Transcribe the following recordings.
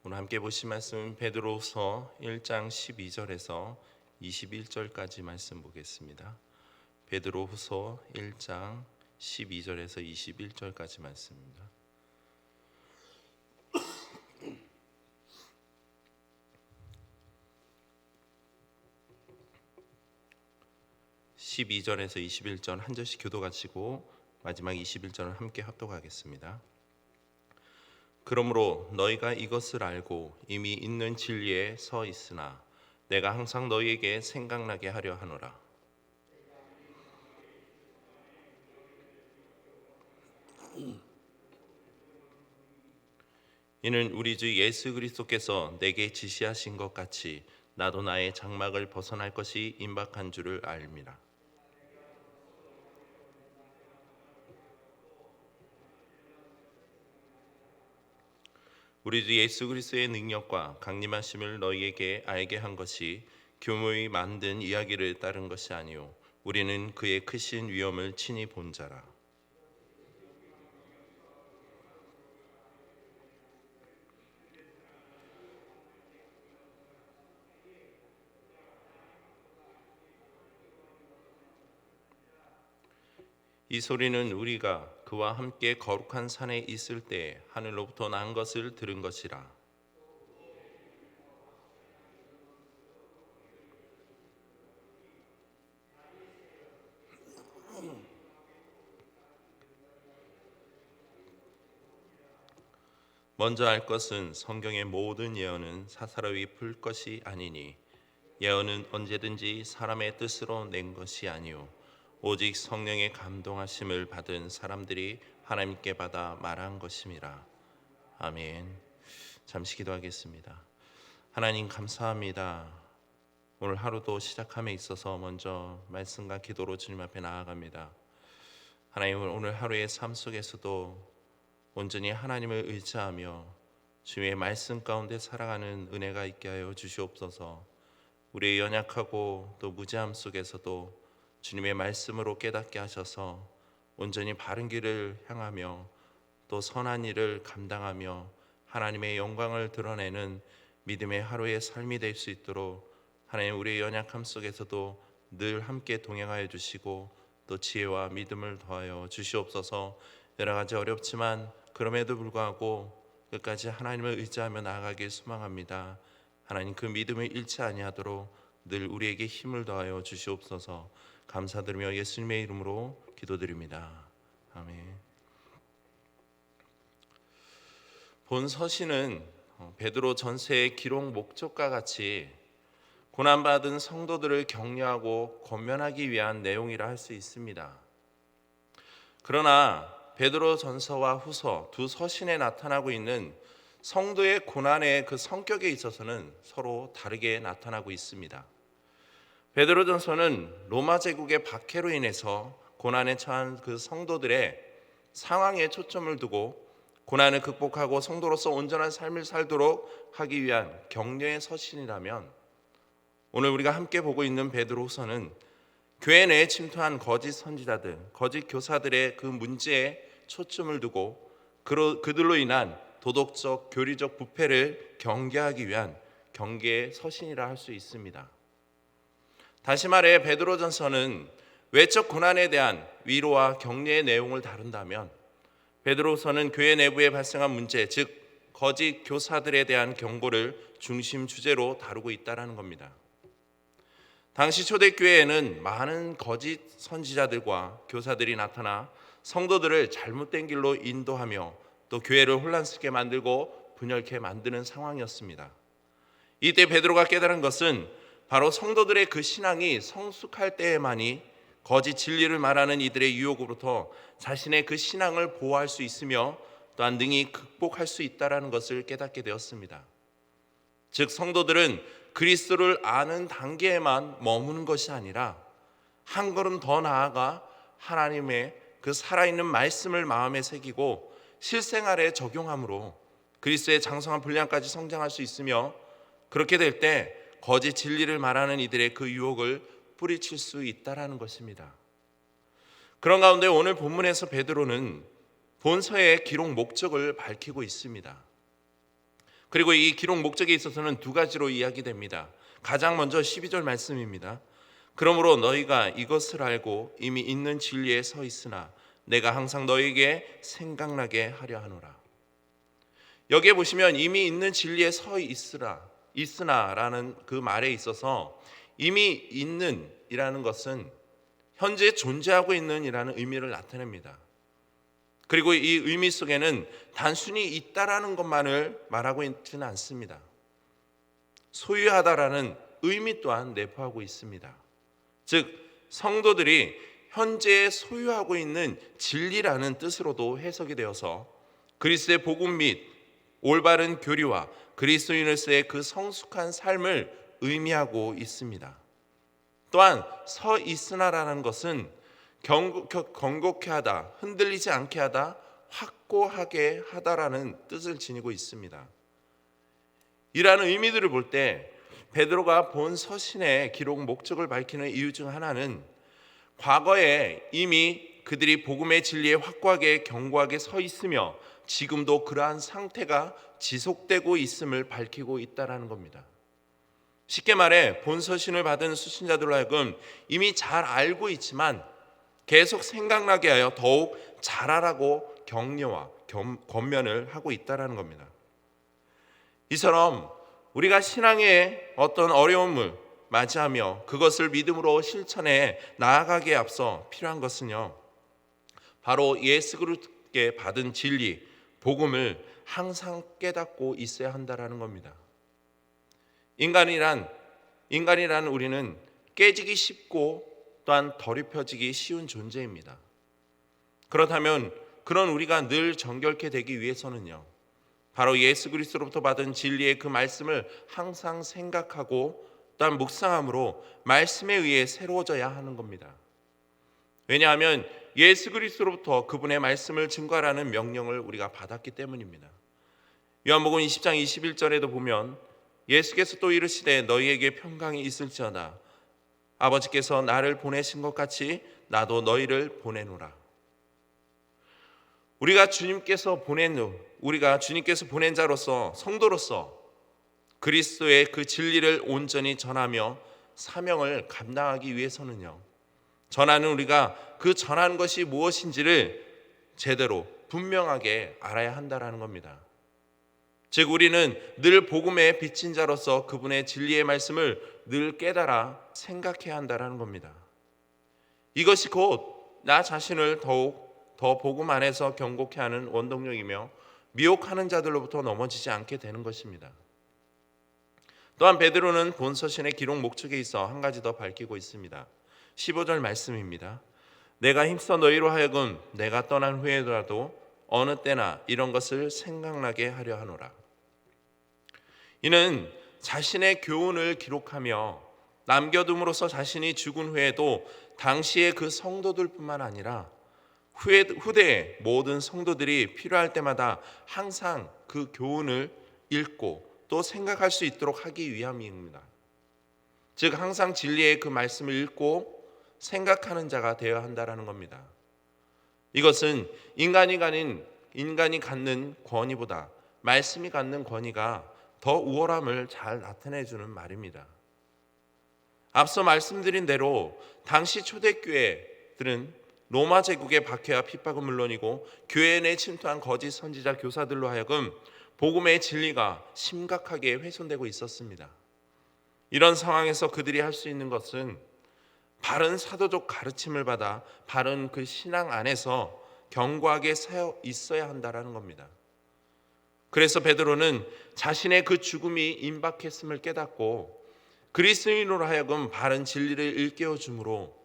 오늘 함께 보실 말씀은 베드로후서 1장 12절에서 21절까지 말씀 보겠습니다. 베드로후서 1장 12절에서 21절까지 말씀입니다. 12절에서 21절 한 절씩 교도 가지고 마지막 21절을 함께 합독하겠습니다. 그러므로 너희가 이것을 알고 이미 있는 진리에 서 있으나 내가 항상 너희에게 생각나게 하려 하노라. 이는 우리 주 예수 그리스도께서 내게 지시하신 것 같이 나도 나의 장막을 벗어날 것이 임박한 줄을 알미라. 우리 주 예수 그리스도의 능력과 강림하심을 너희에게 알게 한 것이 교묘히 만든 이야기를 따른 것이 아니요 우리는 그의 크신 위엄을 친히 본 자라. 이 소리는 우리가 그와 함께 거룩한 산에 있을 때 하늘로부터 난 것을 들은 것이라. 먼저 알 것은 성경의 모든 예언은 사사로이 풀 것이 아니니 예언은 언제든지 사람의 뜻으로 낸 것이 아니요 오직 성령의 감동하심을 받은 사람들이 하나님께 받아 말한 것임이라. 아멘. 잠시 기도하겠습니다. 하나님 감사합니다. 오늘 하루도 시작함에 있어서 먼저 말씀과 기도로 주님 앞에 나아갑니다. 하나님, 오늘 하루의 삶 속에서도 온전히 하나님을 의지하며 주의 말씀 가운데 살아가는 은혜가 있게 하여 주시옵소서. 우리의 연약하고 또 무지함 속에서도 주님의 말씀으로 깨닫게 하셔서 온전히 바른 길을 향하며 또 선한 일을 감당하며 하나님의 영광을 드러내는 믿음의 하루의 삶이 될 수 있도록 하나님, 우리의 연약함 속에서도 늘 함께 동행하여 주시고 또 지혜와 믿음을 더하여 주시옵소서. 여러 가지 어렵지만 그럼에도 불구하고 끝까지 하나님을 의지하며 나아가길 소망합니다. 하나님, 그 믿음을 잃지 아니하도록 늘 우리에게 힘을 더하여 주시옵소서. 감사드리며 예수님의 이름으로 기도드립니다. 아멘. 본 서신은 베드로 전서의 기록 목적과 같이 고난받은 성도들을 격려하고 권면하기 위한 내용이라 할 수 있습니다. 그러나 베드로 전서와 후서 두 서신에 나타나고 있는 성도의 고난의 그 성격에 있어서는 서로 다르게 나타나고 있습니다. 베드로 전서는 로마 제국의 박해로 인해서 고난에 처한 그 성도들의 상황에 초점을 두고 고난을 극복하고 성도로서 온전한 삶을 살도록 하기 위한 격려의 서신이라면, 오늘 우리가 함께 보고 있는 베드로후서는 교회 내에 침투한 거짓 선지자들, 거짓 교사들의 그 문제에 초점을 두고 그들로 인한 도덕적, 교리적 부패를 경계하기 위한 경계의 서신이라 할 수 있습니다. 다시 말해 베드로전서는 외적 고난에 대한 위로와 격려의 내용을 다룬다면, 베드로서는 교회 내부에 발생한 문제, 즉 거짓 교사들에 대한 경고를 중심 주제로 다루고 있다는 겁니다. 당시 초대교회에는 많은 거짓 선지자들과 교사들이 나타나 성도들을 잘못된 길로 인도하며 또 교회를 혼란스럽게 만들고 분열케 만드는 상황이었습니다. 이때 베드로가 깨달은 것은 바로 성도들의 그 신앙이 성숙할 때에만이 거짓 진리를 말하는 이들의 유혹으로부터 자신의 그 신앙을 보호할 수 있으며 또한 능히 극복할 수 있다는 것을 깨닫게 되었습니다. 즉 성도들은 그리스도를 아는 단계에만 머무는 것이 아니라 한 걸음 더 나아가 하나님의 그 살아있는 말씀을 마음에 새기고 실생활에 적용함으로 그리스도의 장성한 분량까지 성장할 수 있으며, 그렇게 될 때 거짓 진리를 말하는 이들의 그 유혹을 뿌리칠 수 있다는 것입니다. 그런 가운데 오늘 본문에서 베드로는 본서의 기록 목적을 밝히고 있습니다. 그리고 이 기록 목적에 있어서는 두 가지로 이야기됩니다. 가장 먼저 12절 말씀입니다. 그러므로 너희가 이것을 알고 이미 있는 진리에 서 있으나 내가 항상 너희에게 생각나게 하려 하노라. 여기에 보시면 이미 있는 진리에 서 있으나라는 그 말에 있어서 이미 있는 이라는 것은 현재 존재하고 있는 이라는 의미를 나타냅니다. 그리고 이 의미 속에는 단순히 있다라는 것만을 말하고 있지는 않습니다. 소유하다라는 의미 또한 내포하고 있습니다. 즉 성도들이 현재 소유하고 있는 진리라는 뜻으로도 해석이 되어서 그리스도의 복음 및 올바른 교리와 그리스도인으로서의 그 성숙한 삶을 의미하고 있습니다. 또한 서 있으나라는 것은 건고케 하다, 흔들리지 않게 하다, 확고하게 하다라는 뜻을 지니고 있습니다. 이라는 의미들을 볼 때 베드로가 본 서신의 기록 목적을 밝히는 이유 중 하나는 과거에 이미 그들이 복음의 진리에 확고하게 견고하게 서 있으며 지금도 그러한 상태가 지속되고 있음을 밝히고 있다는 겁니다. 쉽게 말해 본 서신을 받은 수신자들로 하여금 이미 잘 알고 있지만 계속 생각나게 하여 더욱 잘하라고 격려와 권면을 하고 있다는 겁니다. 이처럼 우리가 신앙의 어떤 어려움을 맞이하며 그것을 믿음으로 실천해 나아가기에 앞서 필요한 것은요, 바로 예수 그리스도께 받은 진리, 복음을 항상 깨닫고 있어야 한다는 겁니다. 인간이란 우리는 깨지기 쉽고 또한 더럽혀지기 쉬운 존재입니다. 그렇다면 그런 우리가 늘 정결케 되기 위해서는요, 바로 예수 그리스도로부터 받은 진리의 그 말씀을 항상 생각하고 또한 묵상함으로 말씀에 의해 새로워져야 하는 겁니다. 왜냐하면 예수 그리스도로부터 그분의 말씀을 증거하라는 명령을 우리가 받았기 때문입니다. 요한복음 20장 21절에도 보면 예수께서 또 이르시되 너희에게 평강이 있을지어다. 아버지께서 나를 보내신 것 같이 나도 너희를 보내노라. 우리가 주님께서 보낸 자로서 성도로서 그리스도의 그 진리를 온전히 전하며 사명을 감당하기 위해서는요, 전하는 우리가 그 전하는 것이 무엇인지를 제대로 분명하게 알아야 한다는 겁니다. 즉 우리는 늘 복음에 비친 자로서 그분의 진리의 말씀을 늘 깨달아 생각해야 한다는 겁니다. 이것이 곧 나 자신을 더욱 더 복음 안에서 견고케 하는 원동력이며 미혹하는 자들로부터 넘어지지 않게 되는 것입니다. 또한 베드로는 본 서신의 기록 목적에 있어 한 가지 더 밝히고 있습니다. 15절 말씀입니다. 내가 힘써 너희로 하여금 내가 떠난 후에라도 어느 때나 이런 것을 생각나게 하려 하노라. 이는 자신의 교훈을 기록하며 남겨둠으로써 자신이 죽은 후에도 당시의 그 성도들뿐만 아니라 후대의 모든 성도들이 필요할 때마다 항상 그 교훈을 읽고 또 생각할 수 있도록 하기 위함입니다. 즉 항상 진리의 그 말씀을 읽고 생각하는 자가 되어야 한다는 겁니다. 이것은 인간이 갖는 권위보다 말씀이 갖는 권위가 더 우월함을 잘 나타내주는 말입니다. 앞서 말씀드린 대로 당시 초대교회들은 로마 제국의 박해와 핍박은 물론이고 교회 내 침투한 거짓 선지자 교사들로 하여금 복음의 진리가 심각하게 훼손되고 있었습니다. 이런 상황에서 그들이 할 수 있는 것은 바른 사도적 가르침을 받아 바른 그 신앙 안에서 견고하게 서 있어야 한다는 겁니다. 그래서 베드로는 자신의 그 죽음이 임박했음을 깨닫고 그리스도인으로 하여금 바른 진리를 일깨워 주므로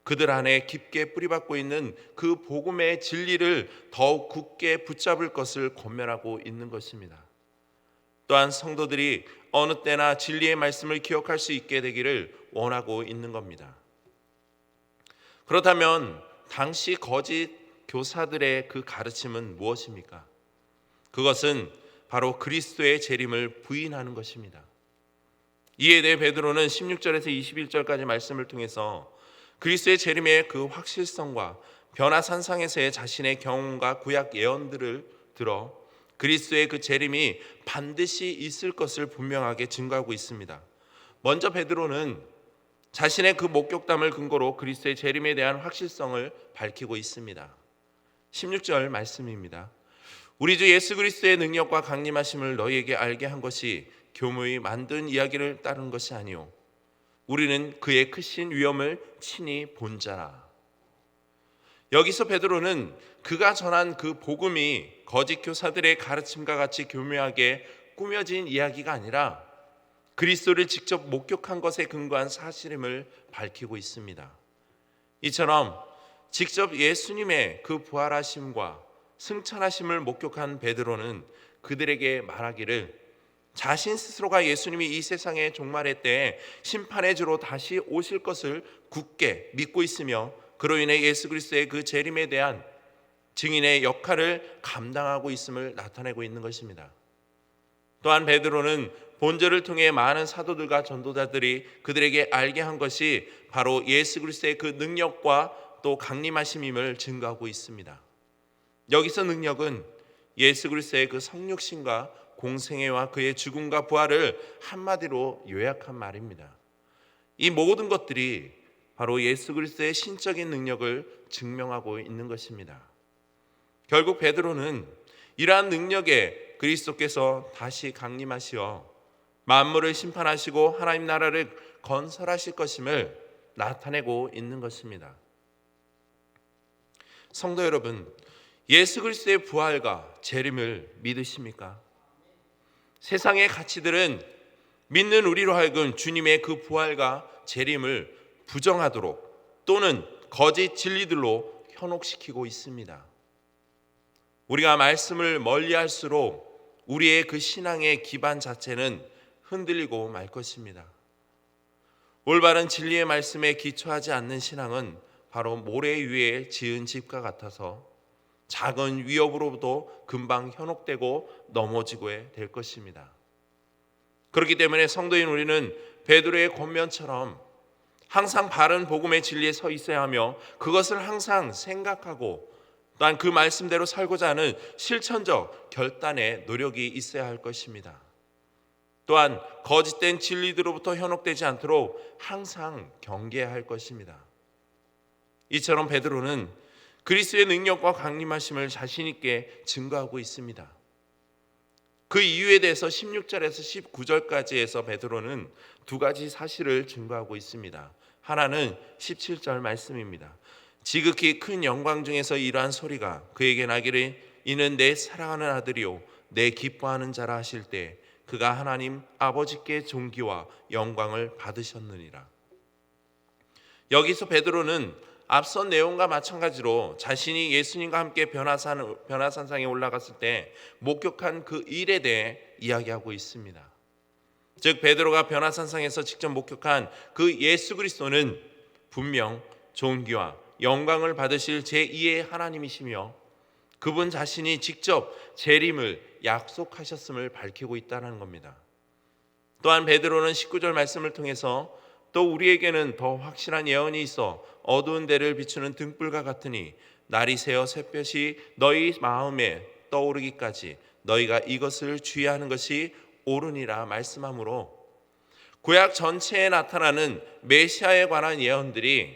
그들 안에 깊게 뿌리박고 있는 그 복음의 진리를 더욱 굳게 붙잡을 것을 권면하고 있는 것입니다. 또한 성도들이 어느 때나 진리의 말씀을 기억할 수 있게 되기를 원하고 있는 겁니다. 그렇다면 당시 거짓 교사들의 그 가르침은 무엇입니까? 그것은 바로 그리스도의 재림을 부인하는 것입니다. 이에 대해 베드로는 16절에서 21절까지 말씀을 통해서 그리스도의 재림의 그 확실성과 변화산상에서의 자신의 경험과 구약 예언들을 들어 그리스도의 그 재림이 반드시 있을 것을 분명하게 증거하고 있습니다. 먼저 베드로는 자신의 그 목격담을 근거로 그리스도의 재림에 대한 확실성을 밝히고 있습니다. 16절 말씀입니다. 우리 주 예수 그리스도의 능력과 강림하심을 너희에게 알게 한 것이 교무히 만든 이야기를 따른 것이 아니오 우리는 그의 크신 위엄을 친히 본 자라. 여기서 베드로는 그가 전한 그 복음이 거짓 교사들의 가르침과 같이 교묘하게 꾸며진 이야기가 아니라 그리스도를 직접 목격한 것에 근거한 사실임을 밝히고 있습니다. 이처럼 직접 예수님의 그 부활하심과 승천하심을 목격한 베드로는 그들에게 말하기를 자신 스스로가 예수님이 이 세상의 종말의 때에 심판의 주로 다시 오실 것을 굳게 믿고 있으며 그로 인해 예수 그리스도의 그 재림에 대한 증인의 역할을 감당하고 있음을 나타내고 있는 것입니다. 또한 베드로는 본절을 통해 많은 사도들과 전도자들이 그들에게 알게 한 것이 바로 예수 그리스도의 그 능력과 또 강림하심임을 증거하고 있습니다. 여기서 능력은 예수 그리스도의 그 성육신과 공생애와 그의 죽음과 부활을 한마디로 요약한 말입니다. 이 모든 것들이 바로 예수 그리스도의 신적인 능력을 증명하고 있는 것입니다. 결국 베드로는 이러한 능력에 그리스도께서 다시 강림하시어 만물을 심판하시고 하나님 나라를 건설하실 것임을 나타내고 있는 것입니다. 성도 여러분, 예수 그리스도의 부활과 재림을 믿으십니까? 세상의 가치들은 믿는 우리로 하여금 주님의 그 부활과 재림을 부정하도록 또는 거짓 진리들로 현혹시키고 있습니다. 우리가 말씀을 멀리할수록 우리의 그 신앙의 기반 자체는 흔들리고 말 것입니다. 올바른 진리의 말씀에 기초하지 않는 신앙은 바로 모래 위에 지은 집과 같아서 작은 위협으로도 금방 현혹되고 넘어지고 될 것입니다. 그렇기 때문에 성도인 우리는 베드로의 권면처럼 항상 바른 복음의 진리에 서 있어야 하며 그것을 항상 생각하고 또한 그 말씀대로 살고자 하는 실천적 결단의 노력이 있어야 할 것입니다. 또한 거짓된 진리들로부터 현혹되지 않도록 항상 경계해야 할 것입니다. 이처럼 베드로는 그리스도의 능력과 강림하심을 자신 있게 증거하고 있습니다. 그 이유에 대해서 16절에서 19절까지에서 베드로는 두 가지 사실을 증거하고 있습니다. 하나는 17절 말씀입니다. 지극히 큰 영광 중에서 이러한 소리가 그에게 나기를 이는 내 사랑하는 아들이요 내 기뻐하는 자라 하실 때 그가 하나님 아버지께 존귀와 영광을 받으셨느니라. 여기서 베드로는 앞선 내용과 마찬가지로 자신이 예수님과 함께 변화산상에 올라갔을 때 목격한 그 일에 대해 이야기하고 있습니다. 즉 베드로가 변화산상에서 직접 목격한 그 예수 그리스도는 분명 존귀와 영광을 받으실 제2의 하나님이시며 그분 자신이 직접 재림을 약속하셨음을 밝히고 있다는 겁니다. 또한 베드로는 19절 말씀을 통해서 또 우리에게는 더 확실한 예언이 있어 어두운 데를 비추는 등불과 같으니 날이 새어 샛볕이 너희 마음에 떠오르기까지 너희가 이것을 주의하는 것이 옳으니라 말씀하므로 구약 전체에 나타나는 메시아에 관한 예언들이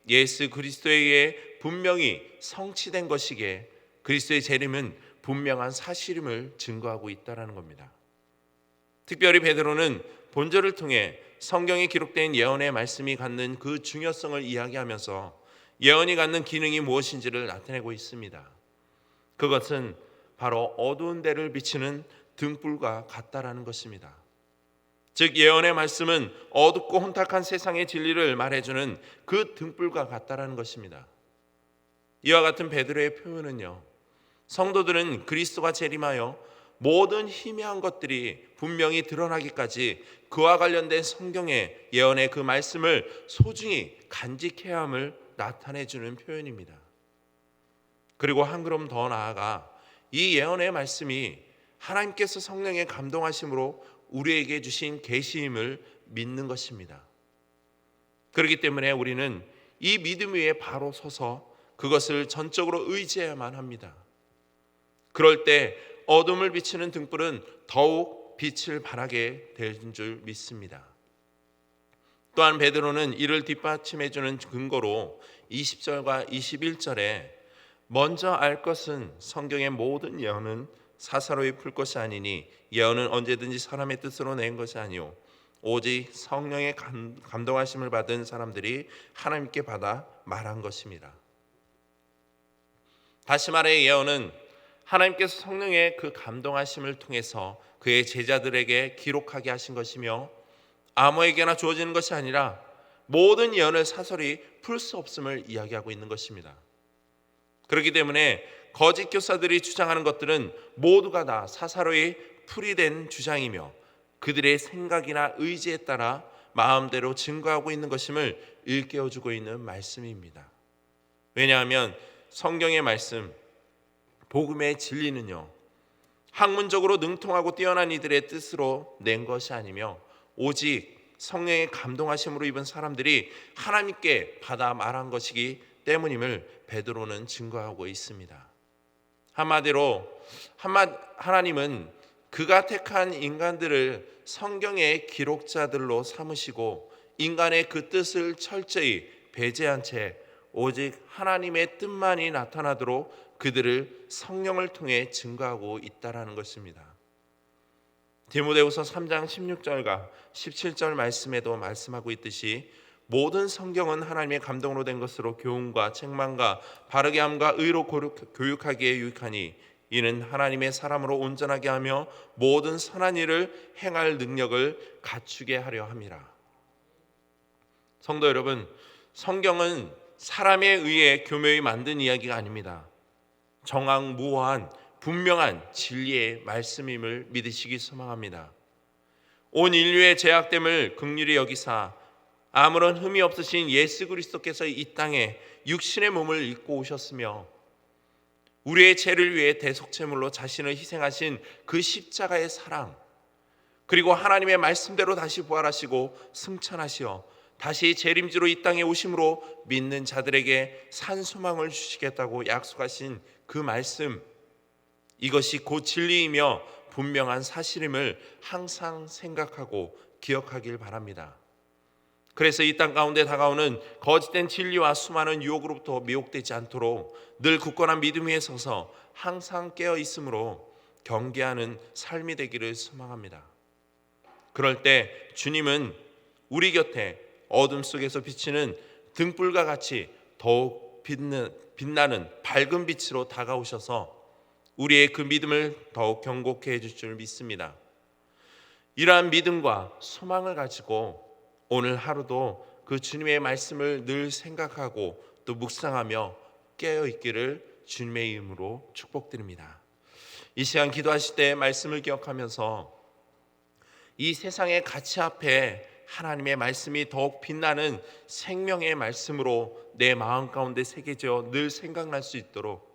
예수 그리스도에 의해 분명히 성취된 것이기에 그리스도의 재림은 분명한 사실임을 증거하고 있다는 겁니다. 특별히 베드로는 본절을 통해 성경에 기록된 예언의 말씀이 갖는 그 중요성을 이야기하면서 예언이 갖는 기능이 무엇인지를 나타내고 있습니다. 그것은 바로 어두운 데를 비추는 등불과 같다라는 것입니다. 즉 예언의 말씀은 어둡고 혼탁한 세상의 진리를 말해주는 그 등불과 같다라는 것입니다. 이와 같은 베드로의 표현은요, 성도들은 그리스도가 재림하여 모든 희미한 것들이 분명히 드러나기까지 그와 관련된 성경의 예언의 그 말씀을 소중히 간직해야 함을 나타내주는 표현입니다. 그리고 한 걸음 더 나아가 이 예언의 말씀이 하나님께서 성령의 감동하심으로 우리에게 주신 계시임을 믿는 것입니다. 그렇기 때문에 우리는 이 믿음 위에 바로 서서 그것을 전적으로 의지해야만 합니다. 그럴 때 어둠을 비추는 등불은 더욱 빛을 발하게 될 줄 믿습니다. 또한 베드로는 이를 뒷받침해 주는 근거로 20절과 21절에 먼저 알 것은 성경의 모든 예언은 사사로이 풀 것이 아니니 예언은 언제든지 사람의 뜻으로 낸 것이 아니오 오직 성령의 감동하심을 받은 사람들이 하나님께 받아 말한 것입니다. 다시 말해 예언은 하나님께서 성령의 그 감동하심을 통해서 그의 제자들에게 기록하게 하신 것이며 아무에게나 주어지는 것이 아니라 모든 예언을 사설이 풀 수 없음을 이야기하고 있는 것입니다. 그렇기 때문에 거짓 교사들이 주장하는 것들은 모두가 다 사사로이 풀이된 주장이며 그들의 생각이나 의지에 따라 마음대로 증거하고 있는 것임을 일깨워주고 있는 말씀입니다. 왜냐하면 성경의 말씀, 복음의 진리는요, 학문적으로 능통하고 뛰어난 이들의 뜻으로 낸 것이 아니며 오직 성령의 감동하심으로 입은 사람들이 하나님께 받아 말한 것이기 때문임을 베드로는 증거하고 있습니다. 한마디로 하나님은 그가 택한 인간들을 성경의 기록자들로 삼으시고 인간의 그 뜻을 철저히 배제한 채 오직 하나님의 뜻만이 나타나도록 그들을 성령을 통해 증거하고 있다라는 것입니다. 디모데후서 3장 16절과 17절 말씀에도 말씀하고 있듯이 모든 성경은 하나님의 감동으로 된 것으로 교훈과 책망과 바르게 함과 의로 교육하기에 유익하니 이는 하나님의 사람으로 온전하게 하며 모든 선한 일을 행할 능력을 갖추게 하려 함이라. 성도 여러분, 성경은 사람에 의해 교묘히 만든 이야기가 아닙니다. 정확무오한 분명한 진리의 말씀임을 믿으시기 소망합니다. 온 인류의 죄악됨을 긍휼히 여기사 아무런 흠이 없으신 예수 그리스도께서 이 땅에 육신의 몸을 입고 오셨으며 우리의 죄를 위해 대속제물로 자신을 희생하신 그 십자가의 사랑, 그리고 하나님의 말씀대로 다시 부활하시고 승천하시어 다시 재림지로 이 땅에 오심으로 믿는 자들에게 산 소망을 주시겠다고 약속하신 그 말씀, 이것이 곧 진리이며 분명한 사실임을 항상 생각하고 기억하길 바랍니다. 그래서 이 땅 가운데 다가오는 거짓된 진리와 수많은 유혹으로부터 미혹되지 않도록 늘 굳건한 믿음 위에 서서 항상 깨어 있으므로 경계하는 삶이 되기를 소망합니다. 그럴 때 주님은 우리 곁에 어둠 속에서 비치는 등불과 같이 더욱 빛나는 밝은 빛으로 다가오셔서 우리의 그 믿음을 더욱 견고케 해줄 줄 믿습니다. 이러한 믿음과 소망을 가지고 오늘 하루도 그 주님의 말씀을 늘 생각하고 또 묵상하며 깨어있기를 주님의 이름으로 축복드립니다. 이 시간 기도하실 때 말씀을 기억하면서 이 세상의 가치 앞에 하나님의 말씀이 더욱 빛나는 생명의 말씀으로 내 마음 가운데 새겨져 늘 생각날 수 있도록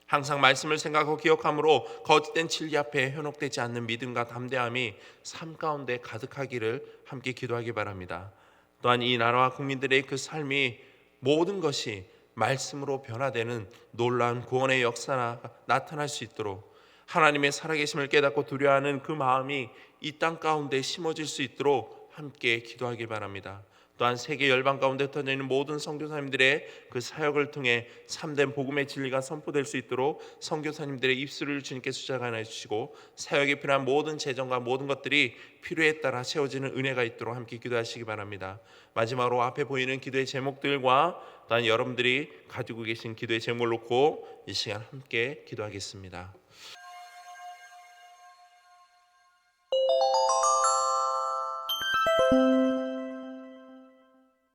항상 말씀을 생각하고 기억함으로 거짓된 진리 앞에 현혹되지 않는 믿음과 담대함이 삶 가운데 가득하기를 함께 기도하기 바랍니다. 또한 이 나라와 국민들의 그 삶이 모든 것이 말씀으로 변화되는 놀라운 구원의 역사가 나타날 수 있도록 하나님의 살아계심을 깨닫고 두려워하는 그 마음이 이 땅 가운데 심어질 수 있도록 함께 기도하기 바랍니다. 또한 세계 열방 가운데 흩어져 있는 모든 선교사님들의 그 사역을 통해 참된 복음의 진리가 선포될 수 있도록 선교사님들의 입술을 주님께 수장하여 주시고 사역에 필요한 모든 재정과 모든 것들이 필요에 따라 채워지는 은혜가 있도록 함께 기도하시기 바랍니다. 마지막으로 앞에 보이는 기도의 제목들과 또한 여러분들이 가지고 계신 기도의 제목을 놓고 이 시간 함께 기도하겠습니다.